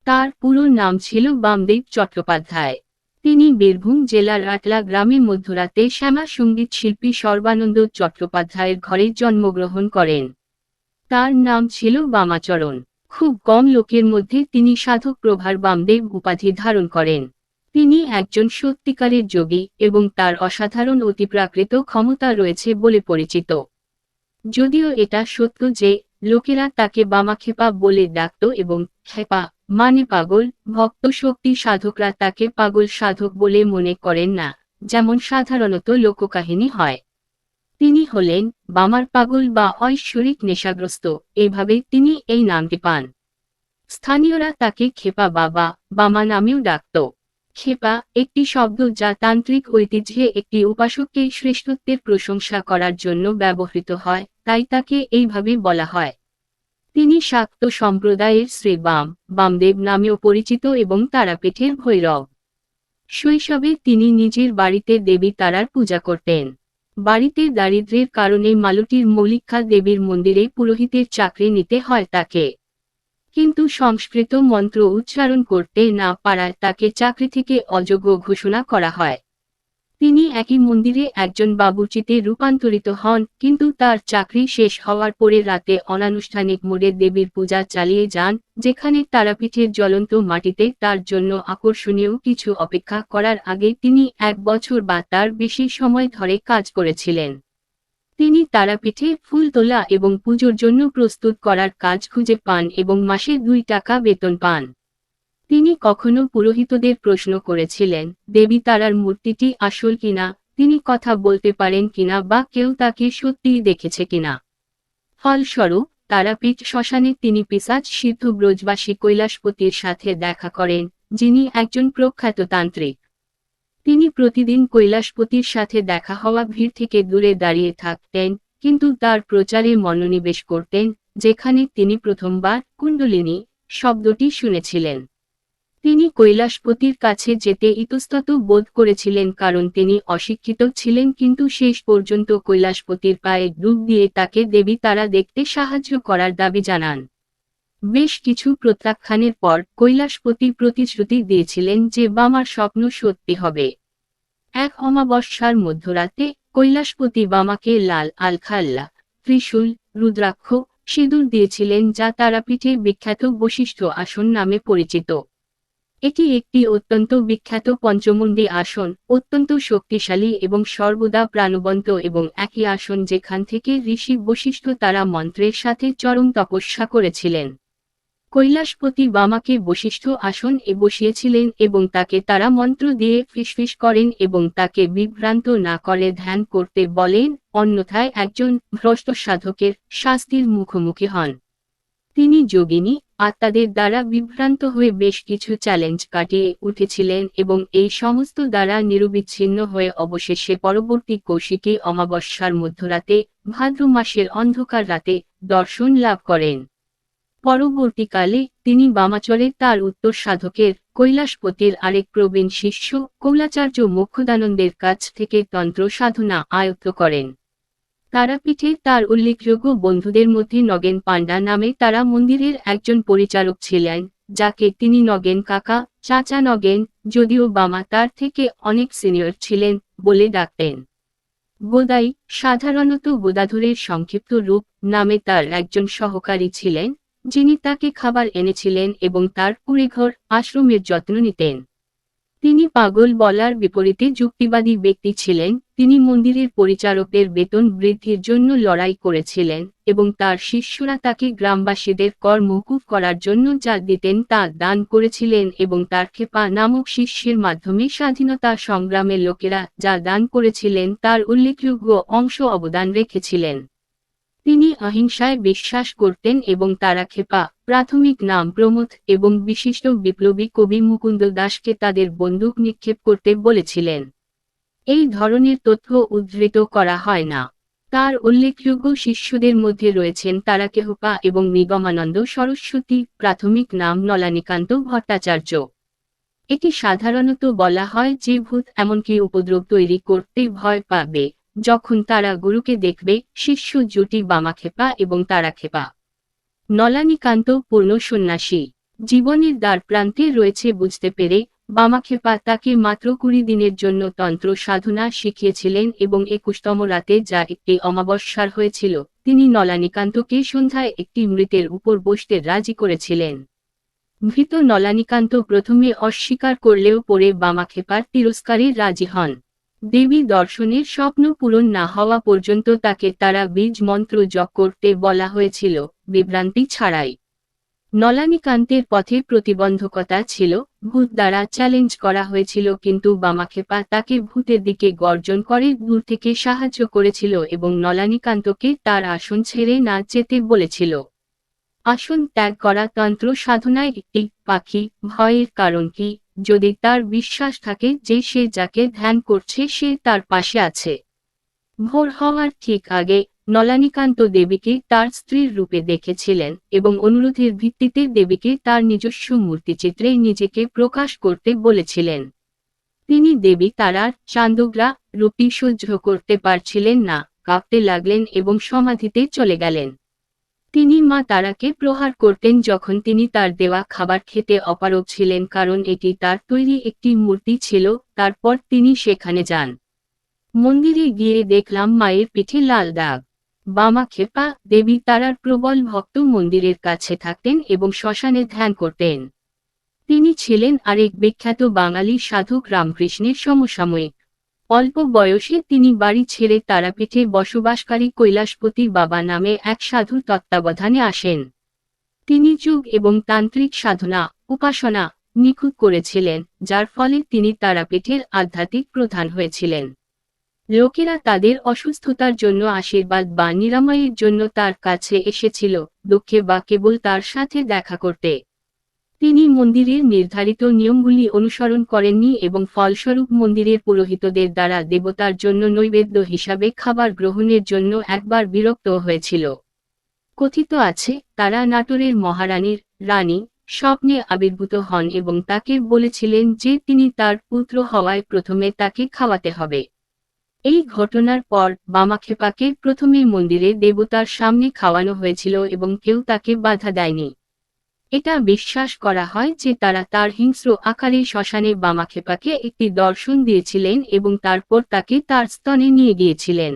তার পুরো নাম ছিল বামদেব চট্টোপাধ্যায়। তিনি বীরভূম জেলার আটলা গ্রামে মধ্যরাতে শ্যামা সঙ্গীত শিল্পী সর্বানন্দ চট্টোপাধ্যায়ের ঘরে জন্মগ্রহণ করেন। তার নাম ছিল বামাচরণ। খুব কম লোকের মধ্যে তিনি সাধক প্রভার বামদেব উপাধি ধারণ করেন। তিনি একজন সত্যিকারের যোগী এবং তার অসাধারণ অতিপ্রাকৃত ক্ষমতা রয়েছে বলে পরিচিত। যদিও এটা সত্য যে লোকেরা তাকে বামাখেপা বলে ডাকত এবং খেপা মানে পাগল, ভক্ত শক্তি সাধকরা তাকে পাগল সাধক বলে মনে করেন না, যেমন সাধারণত লোককাহিনী হয়। তিনি হলেন বামার পাগল বা ঐশ্বরিক নেশাগ্রস্ত, এভাবে তিনি এই নামটি পান। স্থানীয়রা তাকে খেপা বাবা বামা নামেও ডাকত। খেপা একটি শব্দ যা তান্ত্রিক ঐতিহ্যে একটি উপাসককে শ্রেষ্ঠত্বের প্রশংসা করার জন্য ব্যবহৃত হয়, তাই তাকে এইভাবে বলা হয়। তিনি শাক্ত সম্প্রদায়ের শ্রী বামদেব নামেও পরিচিত এবং তারাপীঠের ভৈরব। শৈশবে তিনি নিজের বাড়িতে দেবী তারার পূজা করতেন। বাড়িতে দারিদ্র্যের কারণে মালতীর মৌলিকা দেবীর মন্দিরে পুরোহিতের চাকরি নিতে হয় তাকে। কিন্তু সংস্কৃত মন্ত্র উচ্চারণ করতে না পারায় তাকে চাকরি থেকে অযোগ্য ঘোষণা করা হয়। তিনি একই মন্দিরে একজন বাবুর্চিতে রূপান্তরিত হন, কিন্তু তার চাকরি শেষ হওয়ার পরে রাতে অনানুষ্ঠানিক মোড়ে দেবীর পূজা চালিয়ে যান, যেখানে তারাপীঠের জ্বলন্ত মাটিতে তার জন্য আকর্ষণীয় কিছু অপেক্ষা করার আগে তিনি 1 বছর বা তার বেশি সময় ধরে কাজ করেছিলেন। তিনি তারাপীঠে ফুল তোলা এবং পুজোর জন্য প্রস্তুত করার কাজ খুঁজে পান এবং মাসে 2 টাকা বেতন পান। তিনি কখনো পুরোহিতদের প্রশ্ন করেছিলেন, দেবী তারার মূর্তিটি আসল কিনা, তিনি কথা বলতে পারেন কিনা বা কেউ তাকে সত্যিই দেখেছে কিনা। ফলস্বরূপ তারাপীঠ শ্মশানে তিনি পিশাচ সিদ্ধ ব্রজবাসী কৈলাসপতির সাথে দেখা করেন, যিনি একজন প্রখ্যাত তান্ত্রিক। তিনি প্রতিদিন কৈলাসপতির সাথে দেখা হওয়া ভিড় থেকে দূরে দাঁড়িয়ে থাকতেন, কিন্তু তার প্রচারে মনোনিবেশ করতেন, যেখানে তিনি প্রথমবার কুণ্ডলিনী শব্দটি শুনেছিলেন। তিনি কৈলাসপতির কাছে যেতে ইতস্তত বোধ করেছিলেন কারণ তিনি অশিক্ষিত ছিলেন, কিন্তু শেষ পর্যন্ত কৈলাসপতির পায়ে ডুব দিয়ে তাকে দেবী তারা দেখতে সাহায্য করার দাবি জানান। বেশ কিছু প্রত্যাখ্যানের পর কৈলাসপতি প্রতিশ্রুতি দিয়েছিলেন যে বামার স্বপ্ন সত্যি হবে। এক অমাবস্যার মধ্যরাতে কৈলাসপতি বামাকে লাল আলখাল্লা, ত্রিশূল, রুদ্রাক্ষ, সিঁদুর দিয়েছিলেন, যা তারাপীঠে বিখ্যাত বশিষ্ঠ আসন নামে পরিচিত। এটি একটি অত্যন্ত বিখ্যাত পঞ্চমুণ্ডী আসন, অত্যন্ত শক্তিশালী এবং সর্বদা প্রাণবন্ত এবং একই আসন যেখান থেকে ঋষি বশিষ্ঠ তারা মন্ত্রের সাথে চরম তপস্যা করেছিলেন। কৈলাসপতি বামাকে বশিষ্ঠ আসন এ বসিয়েছিলেন এবং তাকে তারা মন্ত্র দিয়ে ফিসফিস করেন এবং তাকে বিভ্রান্ত না করে ধ্যান করতে বলেন, অন্যথায় একজন ভ্রষ্ট সাধকের শাস্তির মুখোমুখি হন। তিনি যোগিনী আত্মাদের দ্বারা বিভ্রান্ত হয়ে বেশ কিছু চ্যালেঞ্জ কাটিয়ে উঠেছিলেন এবং এই সমস্ত দ্বারা নিরবিচ্ছিন্ন হয়ে অবশেষে পরবর্তী কৌশিকী অমাবস্যার মধ্যরাতে, ভাদ্র মাসের অন্ধকার রাতে, দর্শন লাভ করেন। পরবর্তীকালে তিনি বামাচরে তার উত্তর সাধকের কৈলাসপতির আরেক প্রবীণ শিষ্য কৌলাচার্য মোক্ষদানন্দের কাছ থেকে তন্ত্র সাধনা আয়ত্ত করেন। তারাপীঠে তার উল্লেখযোগ্য বন্ধুদের মধ্যে নগেন পাণ্ডা নামে তারা মন্দিরের একজন পরিচারক ছিলেন, যাকে তিনি নগেন কাকা, চাচা নগেন, যদিও বামা তার থেকে অনেক সিনিয়র ছিলেন, বলে ডাকতেন। গোদাই, সাধারণত গোদাধরের সংক্ষিপ্ত রূপ, নামে তার একজন সহকারী ছিলেন, যিনি তাকে খাবার এনেছিলেন এবং তার কুড়েঘর আশ্রমের যত্ন নিতেন। তিনি পাগল বলার বিপরীতে যুক্তিবাদী ব্যক্তি ছিলেন। তিনি মন্দিরের পরিচারকদের বেতন বৃদ্ধির জন্য লড়াই করেছিলেন এবং তার শিষ্যরা তাকে গ্রামবাসীদের কর মওকুফ করার জন্য যা দিতেন তা দান করেছিলেন এবং তার খেপা নামক শিষ্যের মাধ্যমে স্বাধীনতা সংগ্রামের লোকেরা যা দান করেছিলেন তার উল্লেখযোগ্য অংশ অবদান রেখেছিলেন। তিনি অহিংসায় বিশ্বাস করতেন এবং তারা খেপা প্রাথমিক নাম প্রমথ এবং বিশিষ্ট বিপ্লবী কবি মুকুন্দ দাসকে তাদের বন্দুক নিক্ষেপ করতে বলেছিলেন। এই ধরনের তথ্য উদ্ধৃত করা হয় না। তার উল্লেখযোগ্য শিষ্যদের মধ্যে রয়েছেন তারাকেহপা এবং নিগমানন্দ সরস্বতী, প্রাথমিক নাম নলানীকান্ত ভট্টাচার্য। এটি সাধারণত বলা হয় যে ভূত এমনকি উপদ্রব তৈরি করতে ভয় পাবে যখন তারা গুরুকে দেখবে। শিষ্য জুটি বামাখেপা এবং তারাখেপা। নলানীকান্ত পূর্ণ সন্ন্যাসী। জীবনের দ্বার প্রান্তে রয়েছে বুঝতে পেরে বামাক্ষেপা তাকে মাত্র 20 দিনের জন্য তন্ত্র সাধনা শিখিয়েছিলেন এবং 21তম রাতে যা একটি অমাবস্যার হয়েছিল তিনি নলানীকান্তকে সন্ধ্যায় একটি মৃতের উপর বসতে রাজি করেছিলেন। ভীত নলানীকান্ত প্রথমে অস্বীকার করলেও পরে বামাক্ষেপার তিরস্কারে রাজি হন। দেবী দর্শনের স্বপ্ন পূরণ না হওয়া পর্যন্ত তাকে তারা বীজ মন্ত্র জপ করতে বলা হয়েছিল, বিভ্রান্তি ছাড়াই। নলানীকান্তের পথে প্রতিবন্ধকতা ছিল, ভূত দ্বারা চ্যালেঞ্জ করা হয়েছিল কিন্তু বামাক্ষেপা তাকে ভূতের দিকে গর্জন করে দূর থেকে সাহায্য করেছিল এবং নলানীকান্তকে তার আসন ছেড়ে না যেতে বলেছিল। আসন ত্যাগ করা তন্ত্র সাধনায় একটি পাখি ভয়ের কারণ কি, যদি তার বিশ্বাস থাকে যে সে যাকে ধ্যান করছে সে তার পাশে আছে। ভোর হওয়ার ঠিক আগে নলানীকান্ত দেবীকে তার স্ত্রীর রূপে দেখেছিলেন এবং অনুরোধের ভিত্তিতে দেবীকে তার নিজস্ব মূর্তিচিত্রে নিজেকে প্রকাশ করতে বলেছিলেন। তিনি দেবী তারার চান্দোগ্রা রূপটি সহ্য করতে পারছিলেন না, কাঁপতে লাগলেন এবং সমাধিতে চলে গেলেন। তিনি মা তারাকে প্রহার করতেন যখন তিনি তার দেওয়া খাবার খেতে অপারগ ছিলেন কারণ এটি তার তৈরি একটি মূর্তি ছিল। তারপর তিনি সেখানে যান। মন্দিরে গিয়ে দেখলাম মায়ের পিঠে লাল দাগ। বামাক্ষেপা দেবী তারার প্রবল ভক্ত মন্দিরের কাছে থাকতেন এবং শ্মশানে ধ্যান করতেন। তিনি ছিলেন আরেক বিখ্যাত বাঙালি সাধক রামকৃষ্ণের সমসাময়িক। অল্প বয়সে তিনি বাড়ি ছেড়ে তারাপীঠে বসবাসকারী কৈলাসপতি বাবা নামে এক সাধুর তত্ত্বাবধানে আসেন। তিনি যোগ এবং তান্ত্রিক সাধনা উপাসনা নিখুঁত করেছিলেন, যার ফলে তিনি তারাপীঠের আধ্যাত্মিক প্রধান হয়েছিলেন। লোকেরা তাদের অসুস্থতার জন্য আশীর্বাদ বা নিরাময়ের জন্য তার কাছে এসেছিল, দুঃখে বা কেবল তার সাথে দেখা করতে। তিনি মন্দিরের নির্ধারিত নিয়মগুলি অনুসরণ করেননি এবং ফলস্বরূপ মন্দিরের পুরোহিতদের দ্বারা দেবতার জন্য নৈবেদ্য হিসাবে খাবার গ্রহণের জন্য একবার বিরক্ত হয়েছিল। কথিত আছে তারা নাটোরের মহারানীর রানী স্বপ্নে আবির্ভূত হন এবং তাকে বলেছিলেন যে তিনি তার পুত্র হওয়ায় প্রথমে তাকে খাওয়াতে হবে। এই ঘটনার পর বামাক্ষেপাকে প্রথমে মন্দিরে দেবতার সামনে খাওয়ানো হয়েছিল এবং কেউ তাকে বাধা দেয়নি। এটা বিশ্বাস করা হয় যে তারা তার হিংস্র আকারে শ্মশানে বামাক্ষেপাকে একটি দর্শন দিয়েছিলেন এবং তারপর তাকে তার স্তনে নিয়ে গিয়েছিলেন।